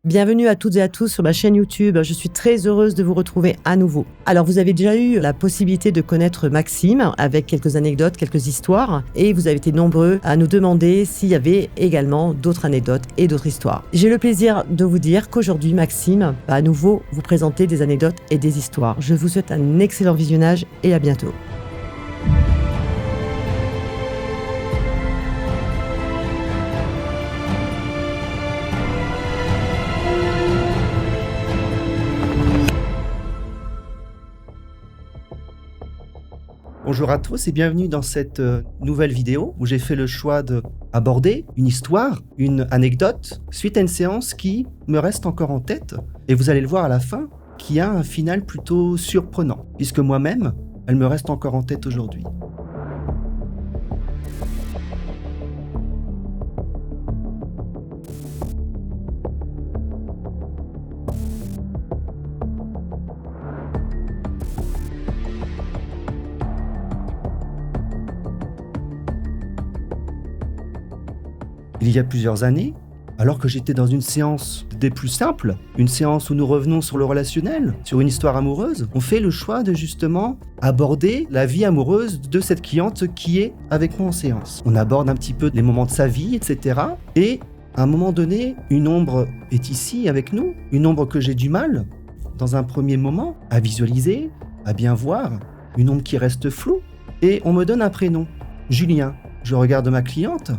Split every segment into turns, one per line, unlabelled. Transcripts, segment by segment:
Bienvenue à toutes et à tous sur ma chaîne YouTube. Je suis très heureuse de vous retrouver à nouveau. Alors, vous avez déjà eu la possibilité de connaître Maxime avec quelques anecdotes, quelques histoires, et vous avez été nombreux à nous demander s'il y avait également d'autres anecdotes et d'autres histoires. J'ai le plaisir de vous dire qu'aujourd'hui, Maxime va à nouveau vous présenter des anecdotes et des histoires. Je vous souhaite un excellent visionnage et à bientôt.
Bonjour à tous et bienvenue dans cette nouvelle vidéo où j'ai fait le choix d'aborder une histoire, une anecdote, suite à une séance qui me reste encore en tête, et vous allez le voir à la fin, qui a un final plutôt surprenant, puisque moi-même, elle me reste encore en tête aujourd'hui. Il y a plusieurs années, alors que j'étais dans une séance des plus simples, une séance où nous revenons sur le relationnel, sur une histoire amoureuse, on fait le choix de justement aborder la vie amoureuse de cette cliente qui est avec moi en séance. On aborde un petit peu les moments de sa vie, etc. Et à un moment donné, une ombre est ici avec nous, une ombre que j'ai du mal, dans un premier moment, à visualiser, à bien voir, une ombre qui reste floue. Et on me donne un prénom, Julien. Je regarde ma cliente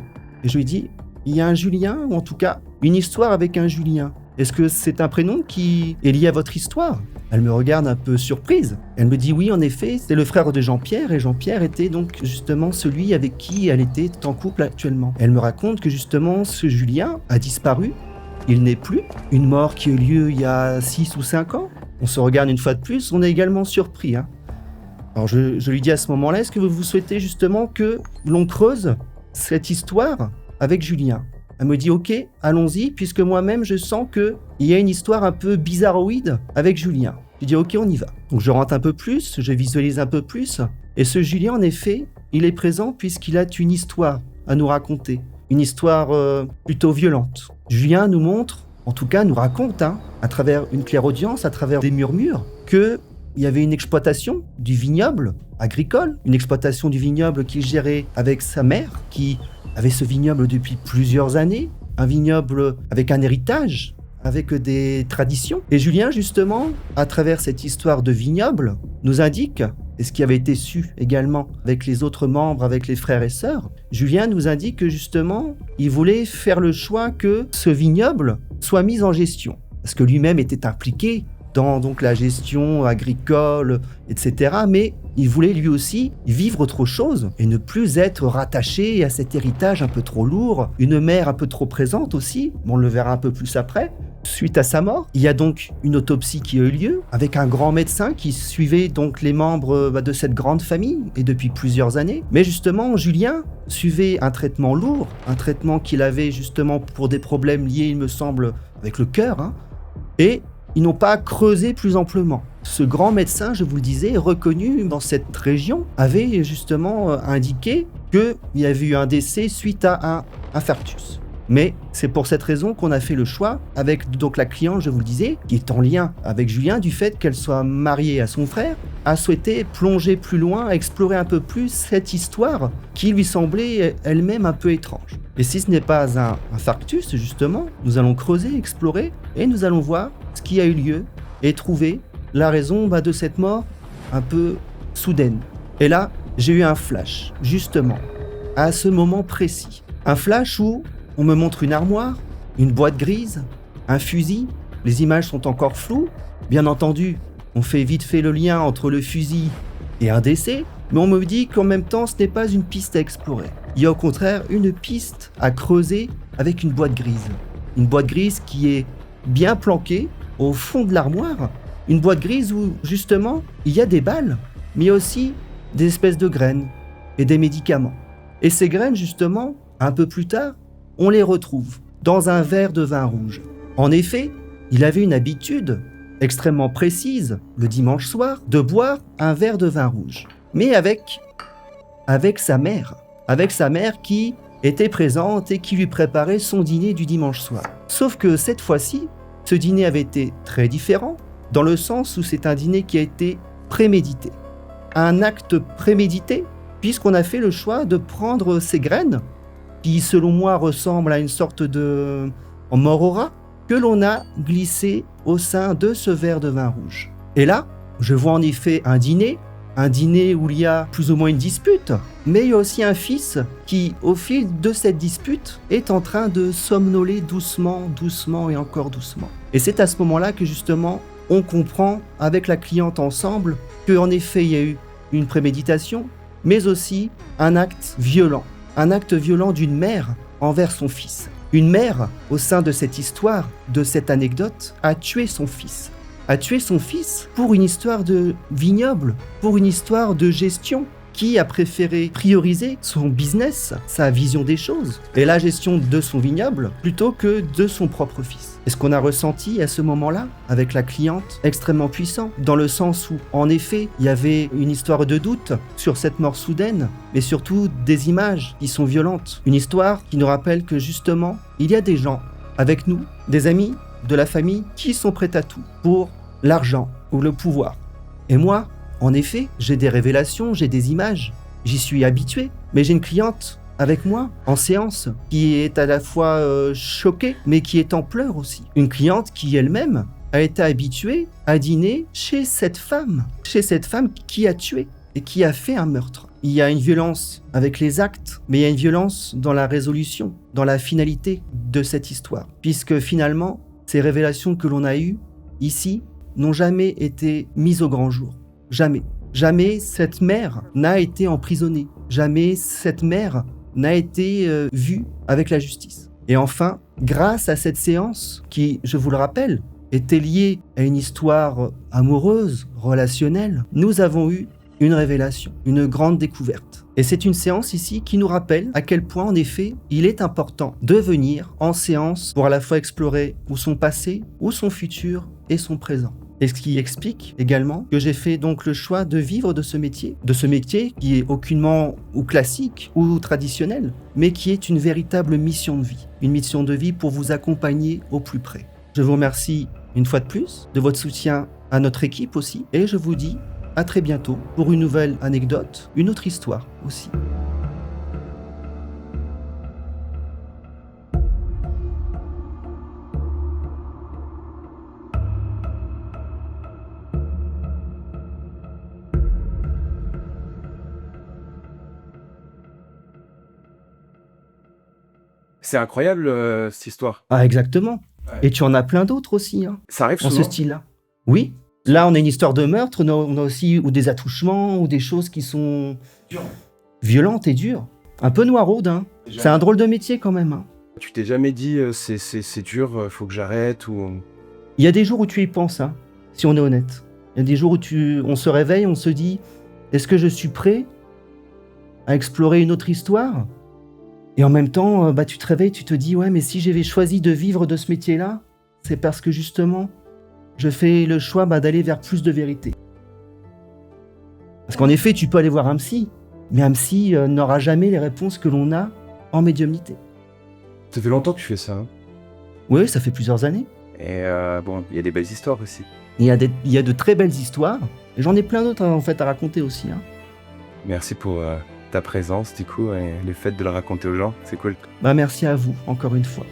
et je lui dis: il y a un Julien, ou en tout cas, une histoire avec un Julien. Est-ce que c'est un prénom qui est lié à votre histoire ? Elle me regarde un peu surprise. Elle me dit oui, en effet, c'est le frère de Jean-Pierre, et Jean-Pierre était donc justement celui avec qui elle était en couple actuellement. Elle me raconte que justement, ce Julien a disparu. Il n'est plus. Une mort qui a eu lieu il y a 6 ou 5 ans. On se regarde une fois de plus, on est également surpris. Alors je lui dis à ce moment-là, est-ce que vous souhaitez justement que l'on creuse cette histoire avec Julien? Elle me dit ok, allons-y, puisque moi-même je sens qu'il y a une histoire un peu bizarroïde avec Julien. Je dis ok, on y va. Donc je rentre un peu plus, je visualise un peu plus, et ce Julien en effet, il est présent puisqu'il a une histoire à nous raconter, une histoire plutôt violente. Julien nous montre, en tout cas nous raconte, à travers une clairaudience, à travers des murmures, qu'il y avait une exploitation du vignoble agricole, une exploitation du vignoble qu'il gérait avec sa mère, qui avait ce vignoble depuis plusieurs années, un vignoble avec un héritage, avec des traditions. Et Julien, justement, à travers cette histoire de vignoble, nous indique, et ce qui avait été su également avec les autres membres, avec les frères et sœurs, Julien nous indique que justement, il voulait faire le choix que ce vignoble soit mis en gestion, parce que lui-même était impliqué dans donc la gestion agricole, etc. Mais il voulait lui aussi vivre autre chose et ne plus être rattaché à cet héritage un peu trop lourd, une mère un peu trop présente aussi, on le verra un peu plus après. Suite à sa mort, il y a donc une autopsie qui a eu lieu avec un grand médecin qui suivait donc les membres de cette grande famille et depuis plusieurs années. Mais justement, Julien suivait un traitement lourd, un traitement qu'il avait justement pour des problèmes liés, il me semble, avec le cœur, et ils n'ont pas creusé plus amplement. Ce grand médecin, je vous le disais, reconnu dans cette région, avait justement indiqué qu'il y avait eu un décès suite à un infarctus. Mais c'est pour cette raison qu'on a fait le choix, avec donc la cliente, je vous le disais, qui est en lien avec Julien, du fait qu'elle soit mariée à son frère, a souhaité plonger plus loin, explorer un peu plus cette histoire qui lui semblait elle-même un peu étrange. Et si ce n'est pas un infarctus, justement, nous allons creuser, explorer, et nous allons voir ce qui a eu lieu et trouver la raison de cette mort un peu soudaine. Et là, j'ai eu un flash, justement, à ce moment précis. Un flash où on me montre une armoire, une boîte grise, un fusil. Les images sont encore floues. Bien entendu, on fait vite fait le lien entre le fusil et un décès, mais on me dit qu'en même temps, ce n'est pas une piste à explorer. Il y a au contraire une piste à creuser avec une boîte grise. Une boîte grise qui est bien planquée au fond de l'armoire. Une boîte grise où, justement, il y a des balles, mais il y a aussi des espèces de graines et des médicaments. Et ces graines, justement, un peu plus tard, on les retrouve dans un verre de vin rouge. En effet, il avait une habitude extrêmement précise, le dimanche soir, de boire un verre de vin rouge. Mais avec sa mère qui était présente et qui lui préparait son dîner du dimanche soir. Sauf que cette fois-ci, Ce dîner avait été très différent, dans le sens où c'est un dîner qui a été prémédité. Un acte prémédité, puisqu'on a fait le choix de prendre ces graines, qui selon moi ressemblent à une sorte de morora, que l'on a glissé au sein de ce verre de vin rouge. Et là, je vois en effet un dîner où il y a plus ou moins une dispute, mais il y a aussi un fils qui, au fil de cette dispute, est en train de somnoler doucement, doucement et encore doucement. Et c'est à ce moment-là que justement, on comprend avec la cliente ensemble qu'en effet, il y a eu une préméditation, mais aussi un acte violent d'une mère envers son fils. Une mère, au sein de cette histoire, de cette anecdote, a tué son fils. A tué son fils pour une histoire de vignoble, pour une histoire de gestion, qui a préféré prioriser son business, sa vision des choses, et la gestion de son vignoble, plutôt que de son propre fils. Et ce qu'on a ressenti à ce moment-là, avec la cliente, extrêmement puissant, dans le sens où, en effet, il y avait une histoire de doute sur cette mort soudaine, mais surtout des images qui sont violentes. Une histoire qui nous rappelle que, justement, il y a des gens avec nous, des amis, de la famille, qui sont prêts à tout pour l'argent ou le pouvoir. Et moi, en effet, j'ai des révélations, j'ai des images, j'y suis habitué, mais j'ai une cliente avec moi en séance qui est à la fois choquée, mais qui est en pleurs aussi. Une cliente qui elle-même a été habituée à dîner chez cette femme qui a tué et qui a fait un meurtre. Il y a une violence avec les actes, mais il y a une violence dans la résolution, dans la finalité de cette histoire, puisque finalement, ces révélations que l'on a eues ici n'ont jamais été mises au grand jour. Jamais. Jamais cette mère n'a été emprisonnée. Jamais cette mère n'a été vue avec la justice. Et enfin, grâce à cette séance qui, je vous le rappelle, était liée à une histoire amoureuse, relationnelle, nous avons eu une révélation, une grande découverte. Et c'est une séance ici qui nous rappelle à quel point, en effet, il est important de venir en séance pour à la fois explorer ou son passé, ou son futur et son présent. Et ce qui explique également que j'ai fait donc le choix de vivre de ce métier qui est aucunement ou classique ou traditionnel, mais qui est une véritable mission de vie. Une mission de vie pour vous accompagner au plus près. Je vous remercie une fois de plus de votre soutien à notre équipe aussi, et je vous dis à très bientôt pour une nouvelle anecdote, une autre histoire aussi.
C'est incroyable, cette histoire.
Ah, exactement.
Ouais.
Et tu en as plein d'autres aussi, hein,
Ça arrive
en
souvent.
ce style-là. Oui. Là, on a une histoire de meurtre, on a aussi ou des attouchements, ou des choses qui sont violentes et dures. Un peu noiraudes, hein. C'est un drôle de métier quand même, hein.
Tu t'es jamais dit, c'est dur, faut que j'arrête ou...
Il y a des jours où tu y penses, hein, si on est honnête. Il y a des jours où on se réveille, on se dit, est-ce que je suis prêt à explorer une autre histoire ? Et en même temps, tu te réveilles, tu te dis, ouais, mais si j'avais choisi de vivre de ce métier-là, c'est parce que justement, je fais le choix d'aller vers plus de vérité. Parce qu'en effet, tu peux aller voir un psy, mais un psy n'aura jamais les réponses que l'on a en médiumnité.
Ça fait longtemps que tu fais ça, hein.
Oui, ça fait plusieurs années.
Et bon, il y a des belles histoires aussi.
Il y a de très belles histoires, et j'en ai plein d'autres en fait à raconter aussi, hein.
Merci pour ta présence, du coup, et le fait de le raconter aux gens, c'est cool.
Merci à vous, encore une fois.